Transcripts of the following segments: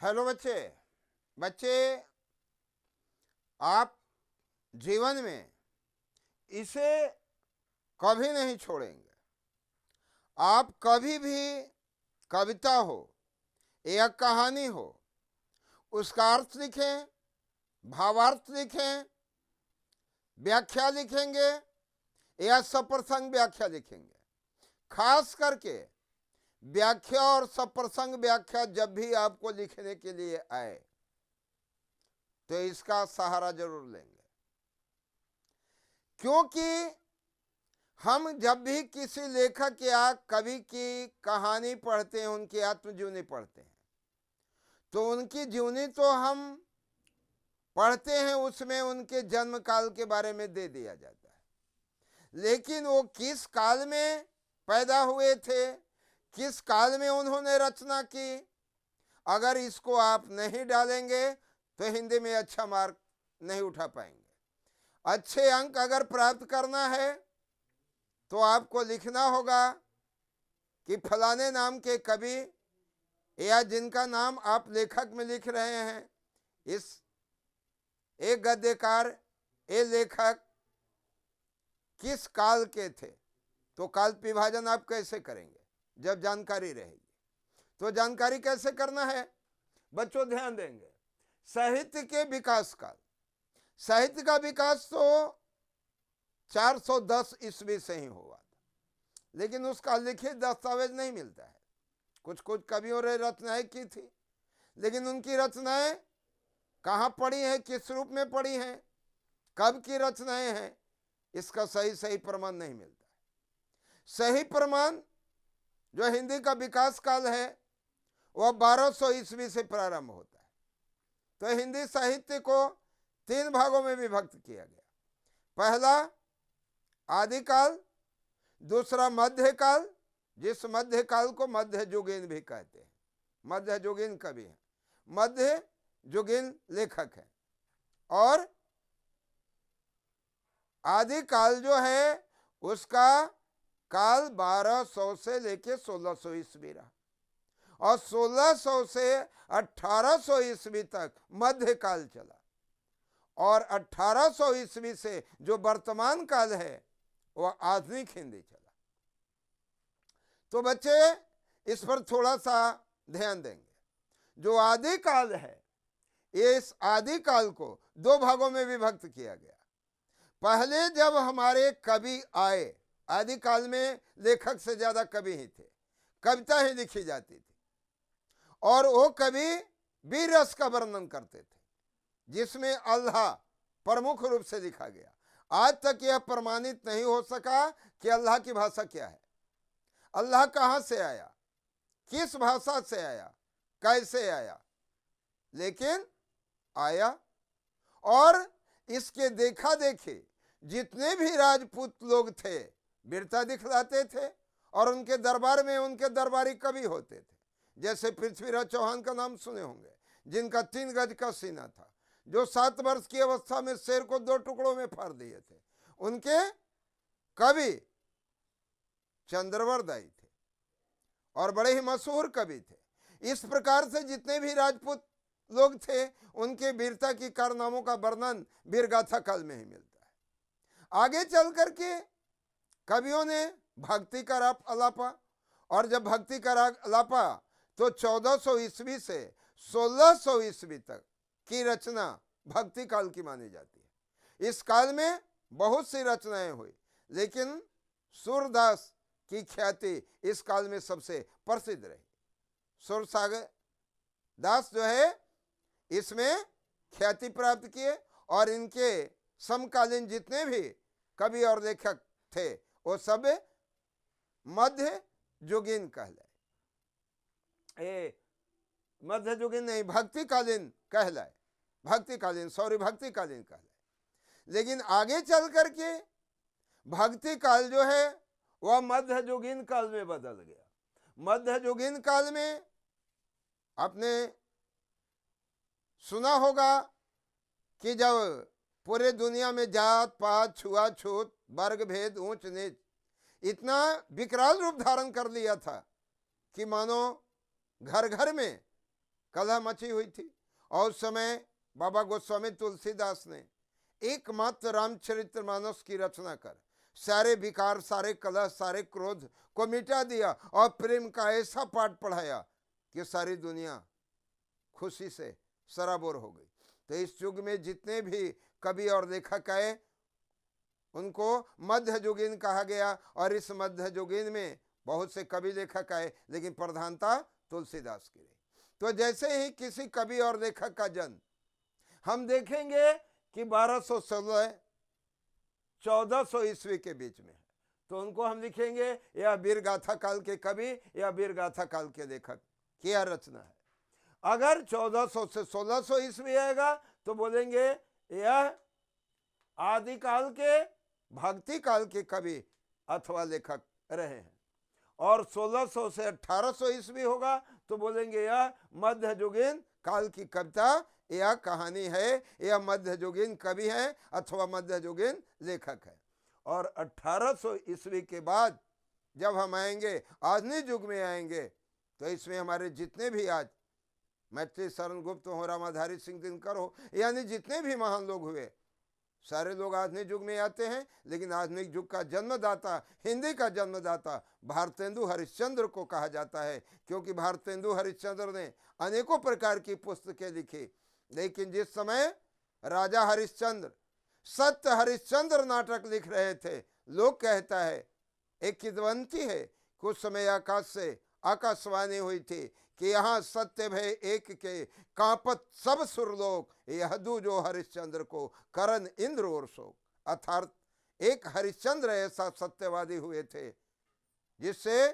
Hello बच्चे। बच्चे, आप जीवन में इसे कभी नहीं छोड़ेंगे। आप कभी भी कविता हो या कहानी हो, उसका अर्थ लिखें, भावार्थ लिखें, व्याख्या लिखेंगे या सप्रसंग व्याख्या लिखेंगे। खास करके व्याख्या और सप्रसंग व्याख्या जब भी आपको लिखने के लिए आए तो इसका सहारा जरूर लेंगे, क्योंकि हम जब भी किसी लेखक या कवि की कहानी पढ़ते हैं, उनकी आत्मजीवनी पढ़ते हैं, तो उनकी जीवनी तो हम पढ़ते हैं, उसमें उनके जन्म काल के बारे में दे दिया जाता है, लेकिन वो किस काल में पैदा हुए थे, किस काल में उन्होंने रचना की, अगर इसको आप नहीं डालेंगे तो हिंदी में अच्छा मार्क नहीं उठा पाएंगे। अच्छे अंक अगर प्राप्त करना है तो आपको लिखना होगा कि फलाने नाम के कवि या जिनका नाम आप लेखक में लिख रहे हैं, इस एक गद्यकार, ये लेखक किस काल के थे। तो काल विभाजन आप कैसे करेंगे जब जानकारी रहेगी? तो जानकारी कैसे करना है बच्चों, ध्यान देंगे। साहित्य के विकास काल, साहित्य का विकास तो 410 ईस्वी से ही हुआ था, लेकिन उसका लिखित दस्तावेज नहीं मिलता है। कुछ कुछ कवियों ने रचनाएं की थी, लेकिन उनकी रचनाएं कहाँ पढ़ी हैं, किस रूप में पढ़ी हैं, कब की रचनाएं हैं, इसका सही प्रमाण नहीं मिलता है। सही प्रमाण जो हिंदी का विकास काल है वह 1200 ईस्वी से प्रारंभ होता है। तो हिंदी साहित्य को 3 भागों में विभक्त किया गया। पहला आदिकाल, दूसरा मध्यकाल, जिस मध्यकाल को मध्ययुगीन भी कहते हैं। मध्ययुगीन कवि हैं, मध्ययुगीन लेखक हैं। और आदिकाल जो है उसका काल 1200 से लेके 1600 ईस्वी रहा, और 1600 से 1800 ईस्वी तक मध्यकाल चला, और 1800 ईस्वी से जो वर्तमान काल है वह आधुनिक हिंदी चला। तो बच्चे इस पर थोड़ा सा ध्यान देंगे। जो आदिकाल है, इस आदिकाल को 2 भागों में विभक्त किया गया। पहले जब हमारे कवि आए, आदिकाल में लेखक से ज्यादा कवि ही थे, कविता ही लिखी जाती थी, और वो कवि वीर रस का वर्णन करते थे, जिसमें अल्लाह प्रमुख रूप से लिखा गया। आज तक यह प्रमाणित नहीं हो सका कि अल्लाह की भाषा क्या है, अल्लाह कहां से आया, किस भाषा से आया, कैसे आया, लेकिन आया। और इसके देखा देखे जितने भी राजपूत लोग थे वीरता दिखलाते थे, और उनके दरबार में उनके दरबारी कवि होते थे। जैसे पृथ्वीराज चौहान का नाम सुने होंगे, जिनका 3 गज का सीना था, जो 7 वर्ष की अवस्था में शेर को 2 टुकड़ों में फाड़ दिए थे। उनके कवि चंद्रवरदाई थे और बड़े ही मशहूर कवि थे। इस प्रकार से जितने भी राजपूत लोग थे उनके वीरता की कारनामों का वर्णन वीरगाथा काल में ही मिलता है। आगे चल करके कवियों ने भक्ति का राग अलापा, और जब भक्ति का राग अलापा तो 1400 ईस्वी से 1600 ईस्वी तक की रचना भक्ति काल की मानी जाती है। इस काल में बहुत सी रचनाएं हुई, लेकिन सूरदास की ख्याति इस काल में सबसे प्रसिद्ध रही। सूरसागर दास जो है इसमें ख्याति प्राप्त किए, और इनके समकालीन जितने भी कवि और लेखक थे वो सब मध्ययुगीन कहलाए। मध्ययुगीन नहीं, भक्तिकालीन कहलाए, भक्तिकालीन कहलाए। लेकिन आगे चल करके भक्ति काल जो है वह मध्ययुगीन काल में बदल गया। मध्ययुगीन काल में आपने सुना होगा कि जब पूरे दुनिया में जात पात, छुआछूत, वर्ग भेद, ऊंच नीच इतना विकराल रूप धारण कर लिया था कि मानो घर घर में कलह मची हुई थी। और उस समय बाबा गोस्वामी तुलसीदास ने एकमात्र रामचरितमानस की रचना कर सारे विकार, सारे कलह, सारे क्रोध को मिटा दिया और प्रेम का ऐसा पाठ पढ़ाया कि सारी दुनिया खुशी से सराबोर हो गई। तो इस युग में जितने भी कवि और लेखक आए उनको मध्ययुगीन कहा गया, और इस मध्ययुगीन में बहुत से कवि लेखक आए, लेकिन प्रधानता तुलसीदास की रही। तो जैसे ही किसी कवि और लेखक का जन्म हम देखेंगे कि 1216 1400 ईस्वी के बीच में है, तो उनको हम लिखेंगे या वीर गाथा काल के कवि या वीर गाथा काल के लेखक की यह रचना है। अगर 1400 से 1600 ईस्वी आएगा तो बोलेंगे यह आदिकाल के, भक्ति काल के कवि अथवा लेखक रहे हैं। और 1600 से 1800 ईस्वी होगा तो बोलेंगे यह मध्ययुगीन काल की कविता यह कहानी है, यह मध्ययुगीन कवि है अथवा मध्ययुगीन लेखक है। और 1800 ईस्वी के बाद जब हम आएंगे, आधुनिक युग में आएंगे, तो इसमें हमारे जितने भी आज मैत्री शरण गुप्त हो, रामाधारी सिंह दिनकर हो, यानी जितने भी महान लोग हुए, सारे लोग आधुनिक युग में आते हैं। लेकिन आधुनिक युग का जन्मदाता, हिंदी का जन्मदाता भारतेंदु हरिश्चंद्र को कहा जाता है, क्योंकि भारतेंदु हरिश्चंद्र ने अनेकों प्रकार की पुस्तकें लिखी। लेकिन जिस समय राजा हरिश्चंद्र सत्य हरिश्चंद्र नाटक लिख रहे थे, लोग कहता है एक किदवंती है, कुछ समय आकाश से आकाशवाणी हुई थी कि यहाँ सत्य भय एक के कांपत सब सुरलोक, यह दू जो हरिश्चंद्र को करण इंद्र और शोक। अर्थात एक हरिश्चंद्र ऐसा सत्यवादी हुए थे जिससे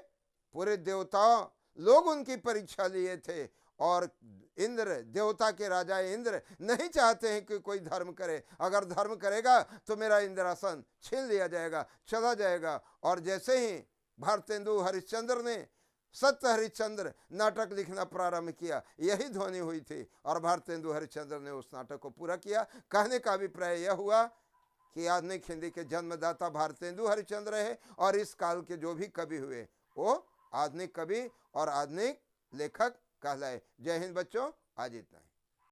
पूरे देवता लोग उनकी परीक्षा लिए थे। और इंद्र, देवता के राजा इंद्र नहीं चाहते हैं कि कोई धर्म करे, अगर धर्म करेगा तो मेरा इंद्रासन छीन लिया जाएगा, चला जाएगा। और जैसे ही भारतेंदु हरिश्चंद्र ने सत्य हरिश्चंद्र नाटक लिखना प्रारंभ किया, यही ध्वनि हुई थी और भारतेंदु हरिश्चंद्र ने उस नाटक को पूरा किया। कहने का अभिप्राय यह हुआ कि आधुनिक हिंदी के जन्मदाता भारतेंदु हरिश्चंद्र है, और इस काल के जो भी कवि हुए वो आधुनिक कवि और आधुनिक लेखक कहलाए। जय हिंद बच्चों, आज इतना ही।